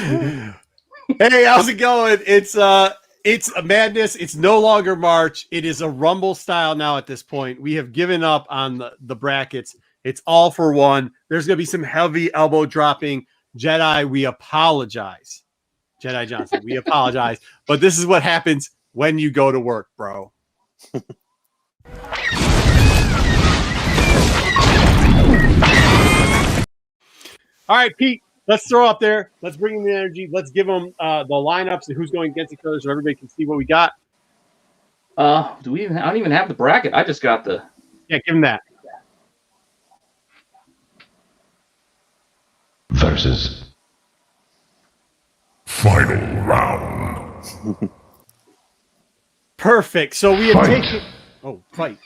Hey, how's it going? It's a madness. It's no longer March. It is a Rumble style now at this point. We have given up on the brackets. It's all for one. There's going to be some heavy elbow dropping. Jedi, we apologize. Jedi Johnson, we apologize. But this is what happens when you go to work, bro. All right, Pete, let's throw up there. Let's bring in the energy. Let's give them the lineups and who's going against each other so everybody can see what we got. I don't even have the bracket. I just got the... Yeah, give them that. Versus final round. Perfect. So we have taken... Oh, fight.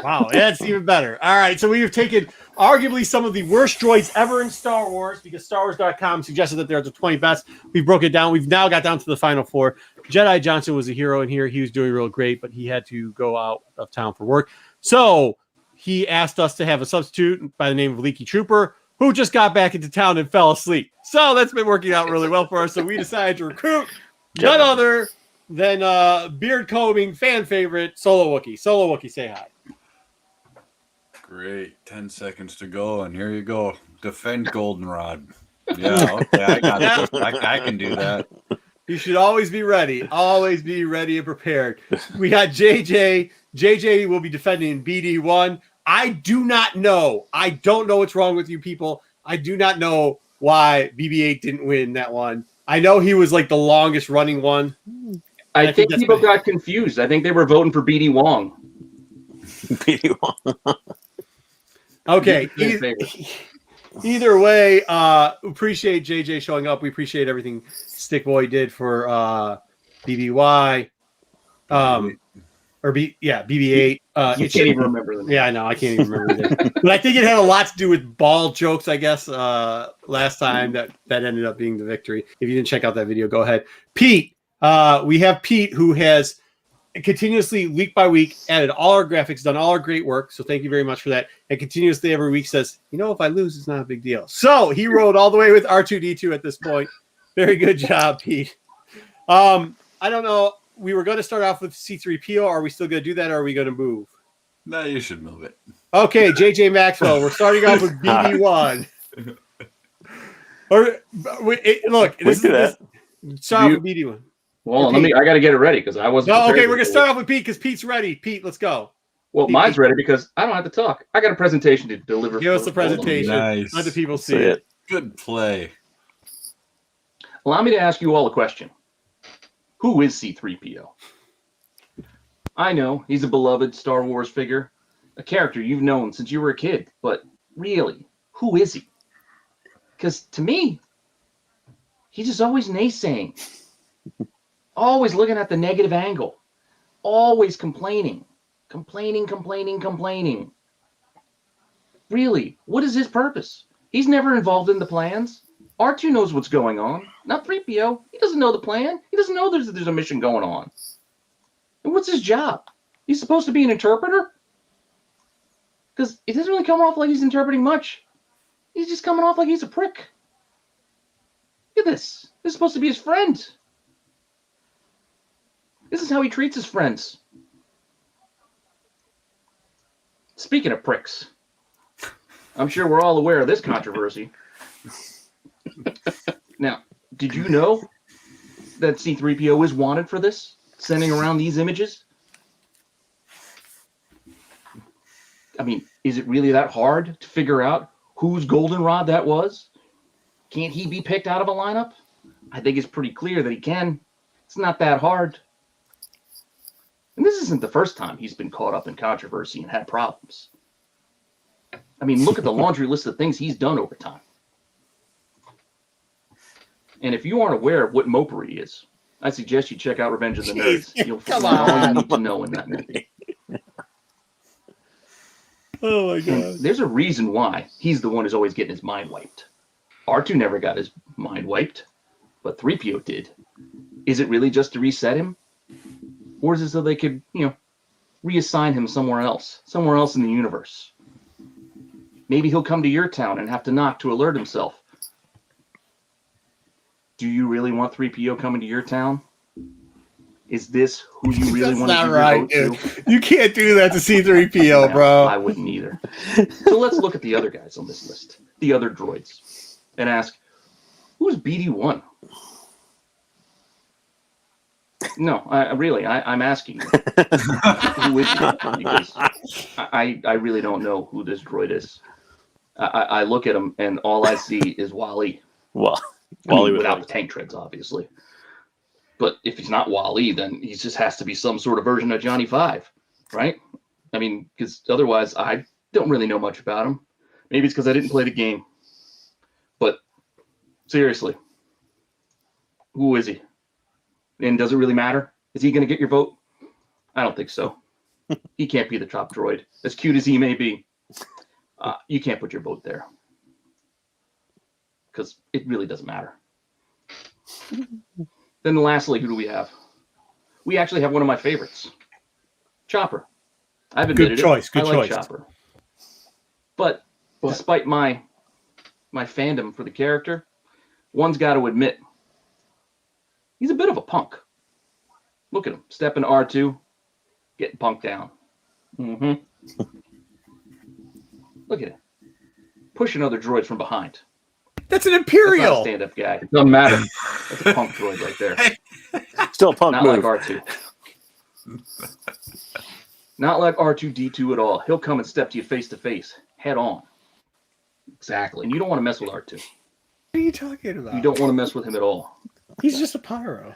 Wow, that's even better. All right, so we have taken arguably some of the worst droids ever in Star Wars because StarWars.com suggested that there are the 20 best. We broke it down. We've now got down to the final four. Jedi Johnson was a hero in here. He was doing real great, but he had to go out of town for work. So he asked us to have a substitute by the name of Leaky Trooper, who just got back into town and fell asleep. So that's been working out really well for us. So we decided to recruit none other than beard combing fan favorite Solo Wookie. Solo Wookie, say hi. Great. 10 seconds to go, and here you go. Defend Goldenrod. Yeah, okay, I got it. I can do that. You should always be ready. Always be ready and prepared. We got JJ. JJ will be defending BD1. I do not know. I don't know what's wrong with you people. I do not know why BB-8 didn't win that one. I know he was like the longest running one. I think people got confused. I think they were voting for BD Wong. BD Wong. Okay. Either way, appreciate JJ showing up. We appreciate everything Stickboy did for BBY. BB-8. You can't even remember them. Yeah, I know. I can't even remember that. But I think it had a lot to do with ball jokes, I guess, last time that ended up being the victory. If you didn't check out that video, go ahead. Pete, we have Pete who has continuously, week by week, added all our graphics, done all our great work. So thank you very much for that. And continuously every week says, if I lose, it's not a big deal. So he rode all the way with R2D2 at this point. Very good job, Pete. I don't know. We were going to start off with C3po. Are we still going to do that, or are we going to move? No, you should move it. Okay, JJ Maxwell. We're starting off with BD1. Start off with BD1. Well, I got to get it ready because I wasn't. No, okay, we're going to start off with Pete because Pete's ready. Pete, let's go. Well, mine's ready because I don't have to talk. I got a presentation to deliver. Give us the presentation. Nice. Let the people see it. Good play. Allow me to ask you all a question. Who is C3po? I know he's a beloved Star Wars figure, a character you've known since you were a kid, but really, who is he? Because to me, he's just always naysaying, always looking at the negative angle, always complaining. Really, what is his purpose? He's never involved in the plans. R2 knows what's going on, not 3PO. He doesn't know the plan. He doesn't know there's a mission going on. And what's his job? He's supposed to be an interpreter? Because it doesn't really come off like he's interpreting much. He's just coming off like he's a prick. Look at this. This is supposed to be his friend. This is how he treats his friends. Speaking of pricks, I'm sure we're all aware of this controversy. Now, did you know that C3PO is wanted for this? Sending around these images? I mean, is it really that hard to figure out whose goldenrod that was? Can't he be picked out of a lineup? I think it's pretty clear that he can. It's not that hard. And this isn't the first time he's been caught up in controversy and had problems. I mean, look at the laundry list of things he's done over time. And if you aren't aware of what mopery is, I suggest you check out Revenge of the Nerds. You'll find all you need to know in that movie. Oh my God. And there's a reason why he's the one who's always getting his mind wiped. R2 never got his mind wiped, but 3PO did. Is it really just to reset him? Or is it so they could, reassign him somewhere else in the universe? Maybe he'll come to your town and have to knock to alert himself. Do you really want 3PO coming to your town? Is this who you really That's want to not give right, your dude. vote You can't do that to C3PO, to? bro. I wouldn't either. So let's look at the other guys on this list, the other droids, and ask, who's BD1? No, I'm asking you. Who is it? Because I really don't know who this droid is. I look at him and all I see is Wally. Well, I mean, Wally was without like, the tank treads, obviously. But if he's not Wally, then he just has to be some sort of version of Johnny Five, right? I mean, because otherwise I don't really know much about him. Maybe it's because I didn't play the game. But seriously, who is he? And does it really matter? Is he going to get your vote? I don't think so. He can't be the top droid. As cute as he may be, you can't put your vote there. Because it really doesn't matter. Then lastly, who do we have? We actually have one of my favorites. Chopper. I've admitted Good choice. Good I like choice. Chopper. But despite my fandom for the character, one's got to admit, he's a bit of a punk. Look at him. Stepping R2, getting punked down. Mm-hmm. Look at it. Pushing other droids from behind. That's an That's not a Imperial. stand-up guy. It doesn't matter. That's a punk droid right there. still a punk Not move. like R2. Not like R2D2 at all. He'll come and step to you face to face, head on. Exactly. And you don't want to mess with R2. What are you talking about? You don't want to mess with him at all. He's just a pyro.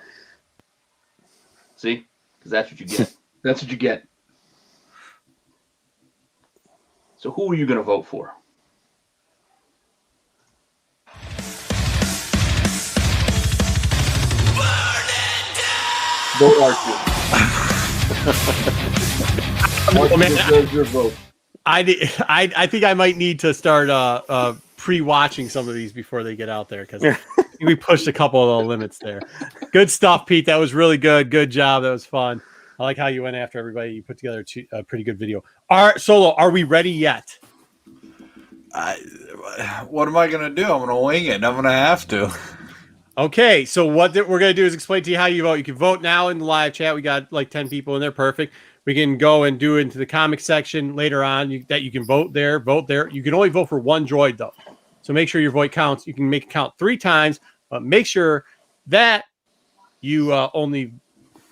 See? Because that's what you get. That's what you get. So who are you going to vote for? Vote R2. Oh, man. There's your vote. I think I might need to start pre-watching some of these before they get out there because we pushed a couple of the limits there. Good stuff, Pete. That was really good. Good job. That was fun. I like how you went after everybody. You put together a pretty good video. All right, Solo, are we ready yet? What am I going to do? I'm going to wing it. I'm going to have to. Okay, so what we're going to do is explain to you how you vote. You can vote now in the live chat. We got like 10 people, and they're perfect. We can go and do it into the comic section later on that you can vote there, vote there. You can only vote for one droid, though. So make sure your vote counts. You can make it count 3 times, but make sure that you only,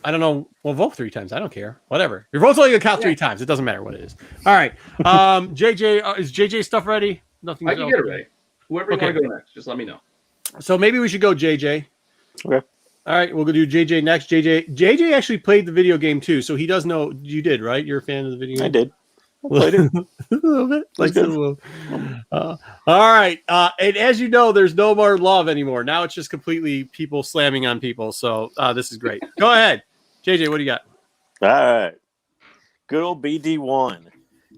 I don't know, well, vote 3 times. I don't care. Whatever. Your vote's only going to count 3 times. It doesn't matter what it is. All right. JJ, is JJ stuff ready? Nothing. I can get it ready. Whoever you want to go next, just let me know. So maybe we should go JJ. Okay. All right, we'll go do JJ next. JJ actually played the video game too, so he does know. You did, right? You're a fan of the video game? I did. I played it. A little bit. Like a little. All right. And as you know, there's no more love anymore. Now it's just completely people slamming on people. So this is great. Go ahead. JJ, what do you got? All right. Good old BD1.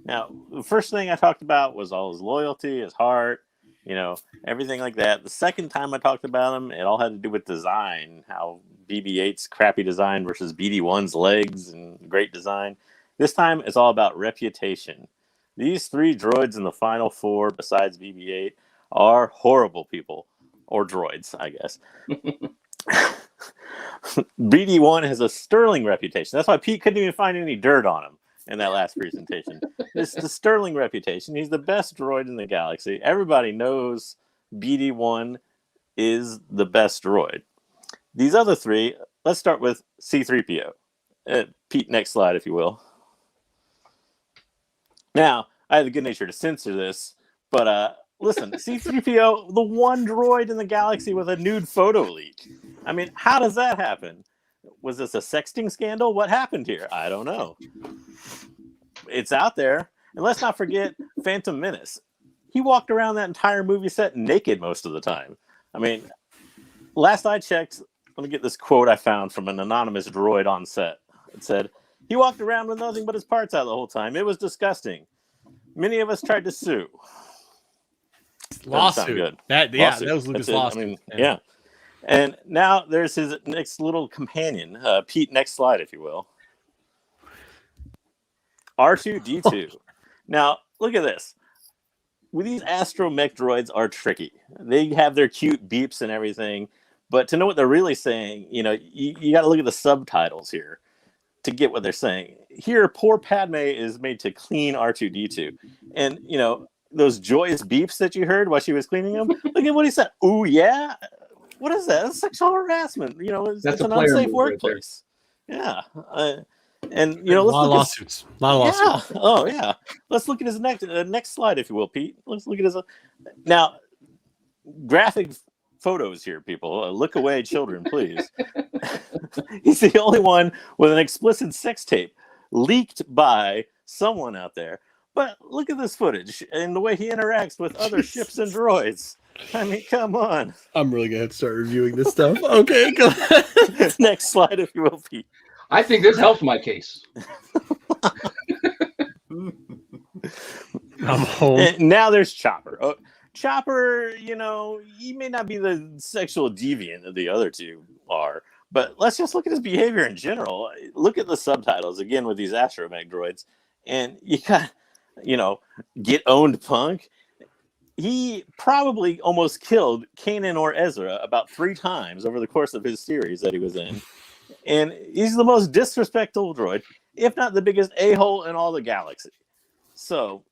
Now, the first thing I talked about was all his loyalty, his heart, you know, everything like that. The second time I talked about him, it all had to do with design, how BB-8's crappy design versus BD1's legs and great design. This time, it's all about reputation. These 3 droids in the final 4, besides BB-8, are horrible people. Or droids, I guess. BD1 has a sterling reputation. That's why Pete couldn't even find any dirt on him in that last presentation. It's the sterling reputation. He's the best droid in the galaxy. Everybody knows BD1 is the best droid. These other 3, let's start with C3po. Pete, next slide, if you will. Now, I have the good nature to censor this, but listen, C3po, the one droid in the galaxy with a nude photo leak. I mean, how does that happen? Was this a sexting scandal? What happened here? I don't know. It's out there. And let's not forget Phantom Menace. He walked around that entire movie set naked most of the time. I mean, last I checked, let me get this quote I found from an anonymous droid on set. It said, "He walked around with nothing but his parts out the whole time. It was disgusting. Many of us tried to sue." Lawsuit. Good. That was Lucas' lawsuit. I mean, yeah. And now there's his next little companion. Pete, next slide, if you will. R2D2. Now, look at this. These astromech droids are tricky. They have their cute beeps and everything, But to know what they're really saying, you got to look at the subtitles here to get what they're saying. Here, poor Padme is made to clean R2D2. And, those joyous beeps that you heard while she was cleaning him, look at what he said. Ooh, yeah? What is that? That's sexual harassment. It's an unsafe workplace. Yeah. And, a lot of lawsuits. A lot of lawsuits. Yeah. Oh, yeah. Let's look at his next slide, if you will, Pete. Let's look at his... Now, graphic photos here, people. Look away, children, please. He's the only one with an explicit sex tape leaked by someone out there. But look at this footage and the way he interacts with other ships and droids. I mean, come on. I'm really going to start reviewing this stuff. Okay, go ahead. Next slide, if you will, Pete. I think this helps my case. I'm home. And now there's Chopper. Chopper, he may not be the sexual deviant that the other two are, but let's just look at his behavior in general. Look at the subtitles again with these astromech droids, and you got, get owned, punk. He probably almost killed Kanan or Ezra about 3 times over the course of his series that he was in, and he's the most disrespectful droid, if not the biggest a-hole in all the galaxy. So,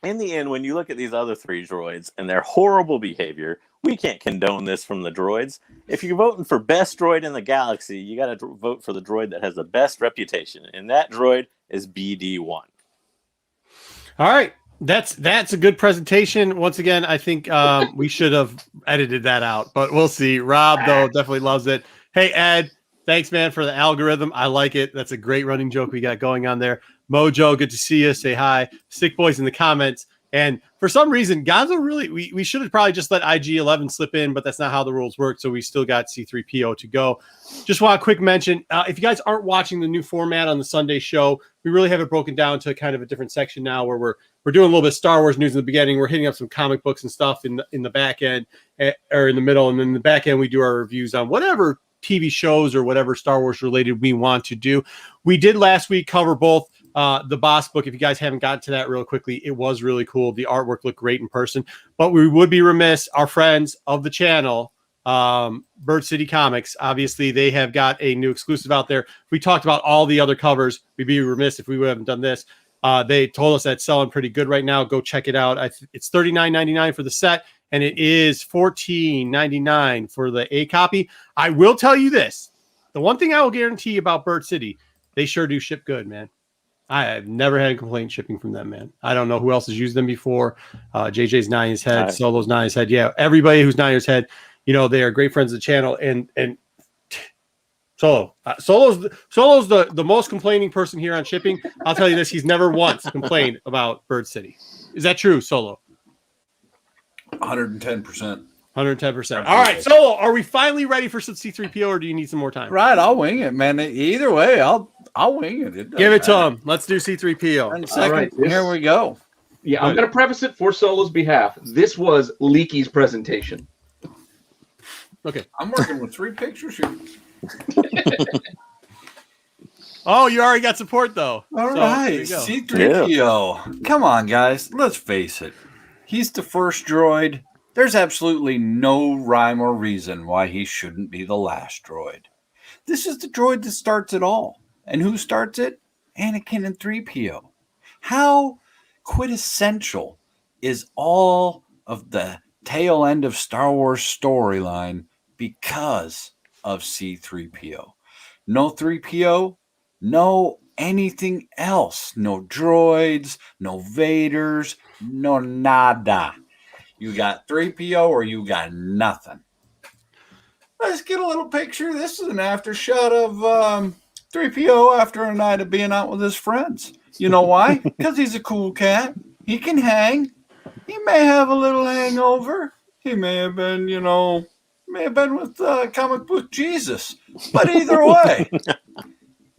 in the end, when you look at these other 3 droids and their horrible behavior, we can't condone this from the droids. If you're voting for best droid in the galaxy, you got to vote for the droid that has the best reputation, and that droid is BD1. All right. That's a good presentation. Once again, I think we should have edited that out, but we'll see. Rob, though, definitely loves it. Hey, Ed, thanks, man, for the algorithm. I like it. That's a great running joke we got going on there. Mojo, good to see you. Say hi. Sick Boys in the comments. And for some reason, Gonzo really, we should have probably just let IG-11 slip in, but that's not how the rules work. So we still got C3PO to go. Just want a quick mention. If you guys aren't watching the new format on the Sunday show, we really have it broken down to kind of a different section now where we're doing a little bit of Star Wars news in the beginning. We're hitting up some comic books and stuff in the back end or in the middle. And then in the back end, we do our reviews on whatever TV shows or whatever Star Wars related we want to do. We did last week cover both the Boss book. If you guys haven't gotten to that real quickly, it was really cool. The artwork looked great in person, but we would be remiss. Our friends of the channel, Bird City Comics, obviously they have got a new exclusive out there. We talked about all the other covers. We'd be remiss if we haven't done this. They told us that's selling pretty good right now. Go check it out. It's $39.99 for the set, and it is $14.99 for the A copy. I will tell you this. The one thing I will guarantee about Bird City, they sure do ship good, man. I have never had a complaint shipping from them, man. I don't know who else has used them before. JJ's nodding his head. Solo's nodding his head. Yeah, everybody who's nodding his head, they are great friends of the channel. And Solo's the most complaining person here on shipping. I'll tell you this: he's never once complained about Bird City. Is that true, Solo? 110%. 110%. All right, Solo, are we finally ready for some C3PO, or do you need some more time? Right, I'll wing it, man. Either way, I'll wing it. Give it to him. Let's do C3PO. And second, right, here we go. Yeah, I'm going to preface it for Solo's behalf. This was Leaky's presentation. Okay. I'm working with 3 picture shoots. Oh, you already got support, though. All right, C3PO. Yeah. Come on, guys. Let's face it. He's the first droid. There's absolutely no rhyme or reason why he shouldn't be the last droid. This is the droid that starts it all. And who starts it? Anakin and 3PO. How quintessential is all of the tail end of Star Wars storyline because of C3PO? No 3PO, no anything else. No droids, no Vaders, no nada. You got 3PO or you got nothing. Let's get a little picture. This is an after shot of 3PO after a night of being out with his friends. You know why? Because he's a cool cat. He can hang. He may have a little hangover. He may have been, with comic book Jesus. But either way,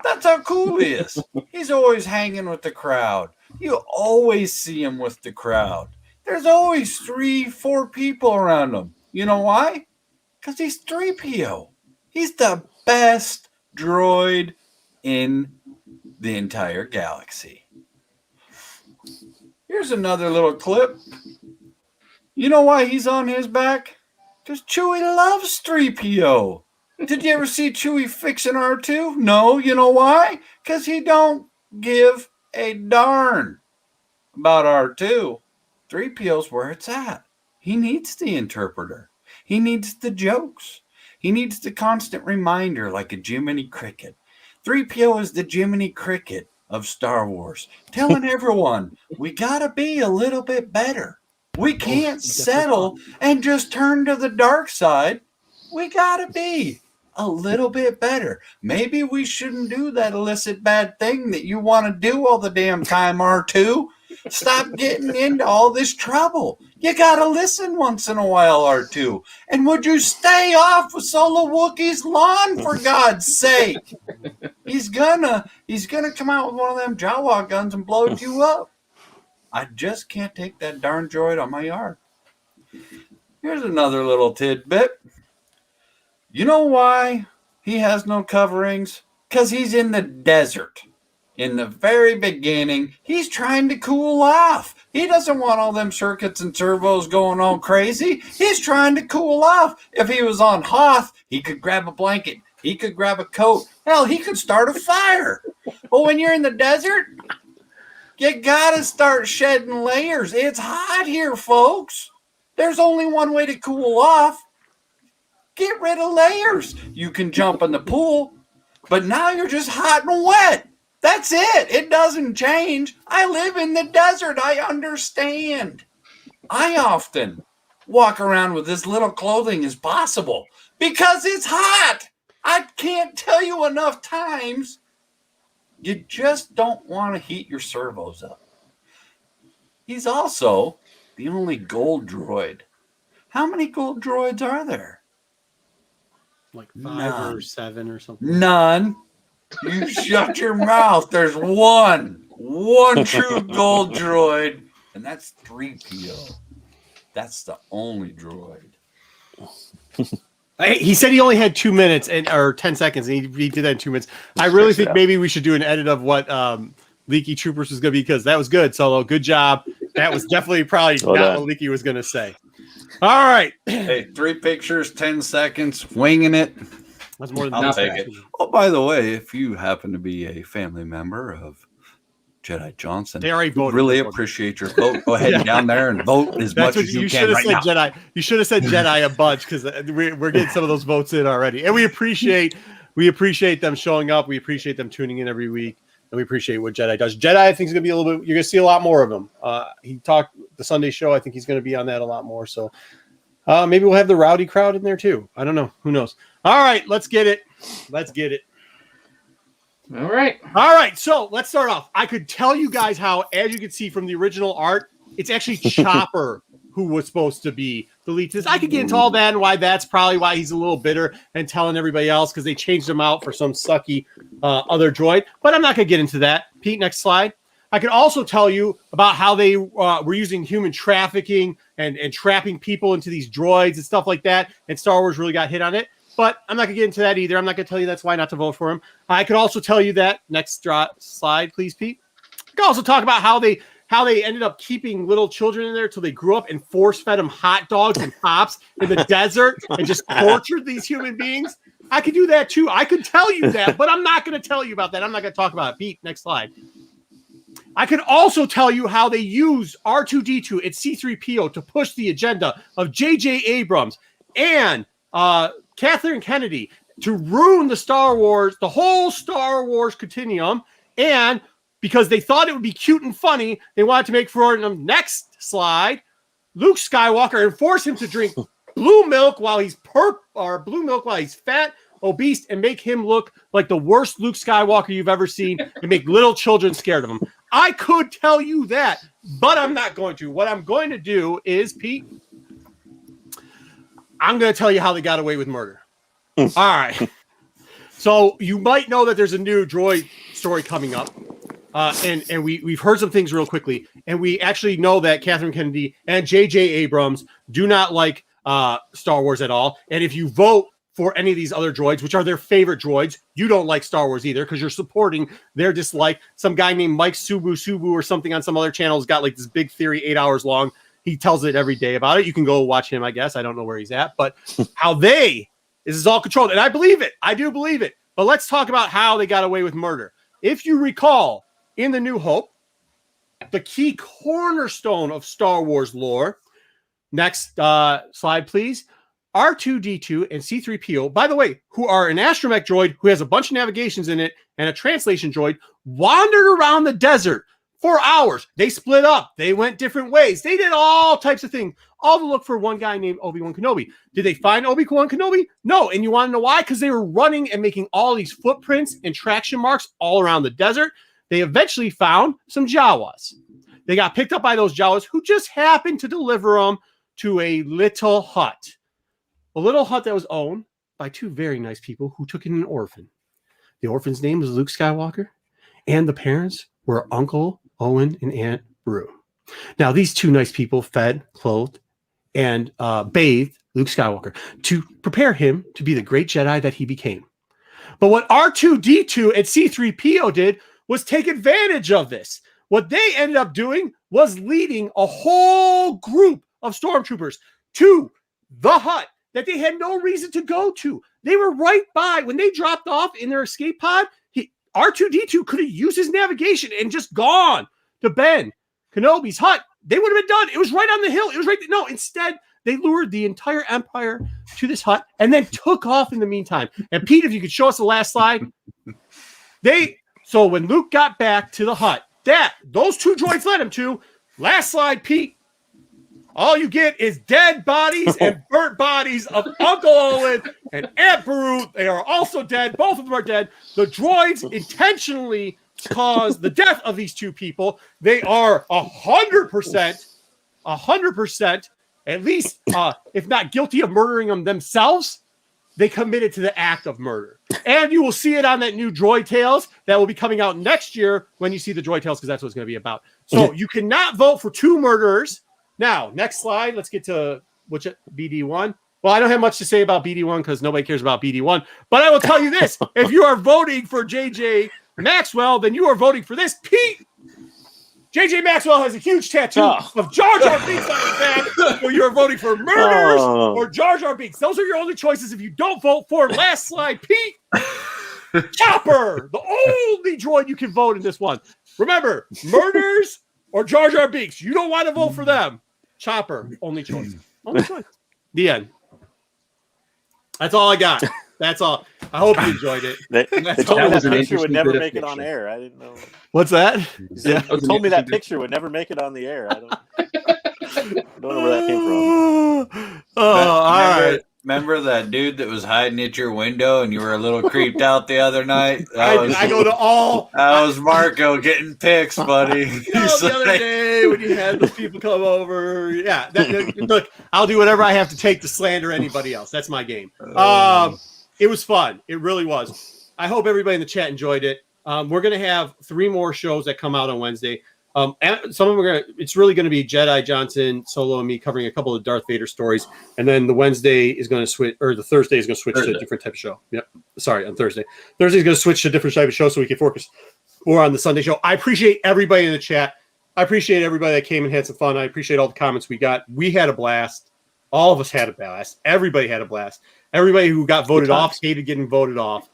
that's how cool he is. He's always hanging with the crowd. You always see him with the crowd. There's always 3-4 people around him. You know why? Because he's 3PO. He's the best droid in the entire galaxy. Here's another little clip. You know why he's on his back? Because Chewie loves 3PO. Did you ever see Chewie fixing R2? No, you know why? Because he don't give a darn about R2. 3PO's where it's at. He needs the interpreter. He needs the jokes. He needs the constant reminder like a Jiminy Cricket. 3PO is the Jiminy Cricket of Star Wars, telling everyone we gotta be a little bit better. We can't settle and just turn to the dark side. We gotta be a little bit better. Maybe we shouldn't do that illicit bad thing that you want to do all the damn time, R2. Stop getting into all this trouble. You gotta listen once in a while, R2. And would you stay off of Solo Wookiee's lawn, for God's sake? He's gonna come out with one of them Jawa guns and blow you up. I just can't take that darn droid on my yard. Here's another little tidbit. You know why he has no coverings? Because he's in the desert. In the very beginning, he's trying to cool off. He doesn't want all them circuits and servos going all crazy. He's trying to cool off. If he was on Hoth, he could grab a blanket. He could grab a coat. Hell, he could start a fire. But when you're in the desert, you gotta start shedding layers. It's hot here, folks. There's only one way to cool off. Get rid of layers. You can jump in the pool, but now you're just hot and wet. That's it. It doesn't change. I live in the desert. I understand. I often walk around with as little clothing as possible because it's hot. I can't tell you enough times. You just don't want to heat your servos up. He's also the only gold droid. How many gold droids are there? Like 5 or 7 or something. None. You shut your mouth. There's one true gold droid, and that's 3PO. That's the only droid. He said he only had 2 minutes or 10 seconds, and he did that in 2 minutes. I really think maybe we should do an edit of what Leaky Troopers was going to be, because that was good, Solo. Good job. That was definitely probably not what Leaky was going to say. All right. Hey, 3 pictures, 10 seconds, winging it. That's more than I'll take it. Oh, by the way, if you happen to be a family member of Jedi Johnson, they already voted. Really appreciate your vote. Go ahead and down there and vote as much as you can right now. Jedi. You should have said Jedi a bunch, because we're getting some of those votes in already, and we appreciate them showing up. We appreciate them tuning in every week, and we appreciate what Jedi does. Jedi, I think, is going to be a little bit. You're going to see a lot more of him. He talked the Sunday show. I think he's going to be on that a lot more. So maybe we'll have the rowdy crowd in there too. I don't know. Who knows? All right, let's get it. All right. So let's start off. I could tell you guys how, as you can see from the original art, it's actually Chopper who was supposed to be the lead to this. I could get into all that and why that's probably why he's a little bitter and telling everybody else, because they changed him out for some sucky other droid. But I'm not going to get into that. Pete, next slide. I could also tell you about how they were using human trafficking and trapping people into these droids and stuff like that. And Star Wars really got hit on it. But I'm not going to get into that either. I'm not going to tell you that's why not to vote for him. I could also tell you that. Next slide, please, Pete. I could also talk about how they ended up keeping little children in there till they grew up and force-fed them hot dogs and pops in the desert and just tortured these human beings. I could do that too. I could tell you that, but I'm not going to tell you about that. I'm not going to talk about it. Pete, next slide. I could also tell you how they used R2D2 and C3po to push the agenda of J.J. Abrams and Kathleen Kennedy to ruin the whole Star Wars continuum. And because they thought it would be cute and funny, they wanted to make for him, next slide, Luke Skywalker, and force him to drink blue milk while he's fat, obese, and make him look like the worst Luke Skywalker you've ever seen, and make little children scared of him. I could tell you that, but I'm not going to. What I'm going to do is, Pete, I'm going to tell you how they got away with murder. All right. So you might know that there's a new droid story coming up. And we've heard some things real quickly. And we actually know that Kathleen Kennedy and J.J. Abrams do not like Star Wars at all. And if you vote for any of these other droids, which are their favorite droids, you don't like Star Wars either, because you're supporting their dislike. Some guy named Mike Subu or something on some other channel has got like this big theory, 8 hours long. He tells it every day about it. You can go watch him, I guess. I don't know where he's at, but how this is all controlled. And I believe it. I do believe it. But let's talk about how they got away with murder. If you recall, in The New Hope, the key cornerstone of Star Wars lore. Next slide, please. R2D2 and C3po, by the way, who are an astromech droid who has a bunch of navigations in it and a translation droid, wandered around the desert for hours. They split up. They went different ways. They did all types of things, all to look for one guy named Obi-Wan Kenobi. Did they find Obi-Wan Kenobi? No. And you want to know why? Because they were running and making all these footprints and traction marks all around the desert. They eventually found some Jawas. They got picked up by those Jawas who just happened to deliver them to a little hut. A little hut that was owned by two very nice people who took in an orphan. The orphan's name was Luke Skywalker, and the parents were Uncle Owen and Aunt Beru. Now, these two nice people fed, clothed, and bathed Luke Skywalker to prepare him to be the great Jedi that he became. But what R2D2 and C3po did was take advantage of this. What they ended up doing was leading a whole group of stormtroopers to the hut that they had no reason to go to. They were right by. When they dropped off in their escape pod, R2D2 could have used his navigation and just gone to Ben Kenobi's hut. They would have been done. It was right on the hill. It was right. No, instead, they lured the entire Empire to this hut and then took off in the meantime. And Pete, if you could show us the last slide. So when Luke got back to the hut, those two droids led him to. Last slide, Pete. All you get is dead bodies and burnt bodies of Uncle Owen and Aunt Beru. They are also dead. Both of them are dead. The droids intentionally caused the death of these two people. They are 100%, at least, if not guilty of murdering them themselves, they committed to the act of murder. And you will see it on that new Droid Tales that will be coming out next year when you see the Droid Tales, because that's what it's going to be about. So you cannot vote for two murderers. Now, next slide. Let's get to BD1. Well, I don't have much to say about BD1 because nobody cares about BD1. But I will tell you this. If you are voting for JJ Maxwell, then you are voting for this. Pete, JJ Maxwell has a huge tattoo of Jar Jar Binks on his back. So you're voting for murders or Jar Jar Binks. Those are your only choices if you don't vote for. Last slide, Pete. Chopper, the only droid you can vote in this one. Remember, murders or Jar Jar Binks. You don't want to vote for them. Chopper, only choice. Only choice. The end. That's all I got. That's all. I hope you enjoed it. They told me that picture would never make it on air. I didn't know. What's that? Yeah, they told me that picture would never make it on the air. I don't know where that came from. All right. Remember that dude that was hiding at your window and you were a little creeped out the other night? I go to all. That was Marco getting pics, buddy. The other day when you had those people come over. Yeah. Look, I'll do whatever I have to take to slander anybody else. That's my game. It was fun. It really was. I hope everybody in the chat enjoyed it. We're going to have 3 more shows that come out on Wednesday. And some of them it's really going to be Jedi Johnson, Solo, and me covering a couple of Darth Vader stories. And then the Wednesday is going to switch, or the Thursday is going to switch to a different type of show. Yep. Sorry, on Thursday. Thursday is going to switch to a different type of show so we can focus more on the Sunday show. I appreciate everybody in the chat. I appreciate everybody that came and had some fun. I appreciate all the comments we got. We had a blast. All of us had a blast. Everybody had a blast. Everybody who got voted off hated getting voted off.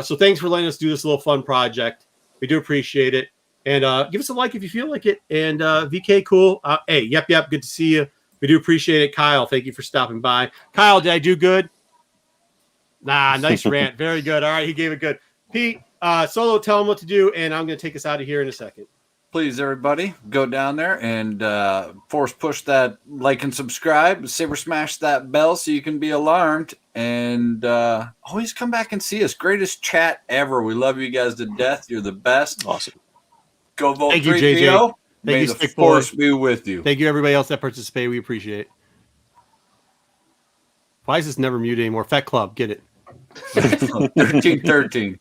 So thanks for letting us do this little fun project. We do appreciate it. And give us a like if you feel like it. And VK, cool. Hey, yep. Good to see you. We do appreciate it. Kyle, thank you for stopping by. Kyle, did I do good? Nah, nice rant. Very good. All right, he gave it good. Pete, Solo, tell him what to do, and I'm going to take us out of here in a second. Please, everybody, go down there and force push that like and subscribe. Saber smash that bell so you can be alarmed. And always come back and see us. Greatest chat ever. We love you guys to death. You're the best. Awesome. Go vote Thank you, 3PO. JJ. May Thank you, the Stick force Boy. be with you. Thank you, everybody else that participated. We appreciate it. Why is this never muted anymore? Fat Club, get it. 1313.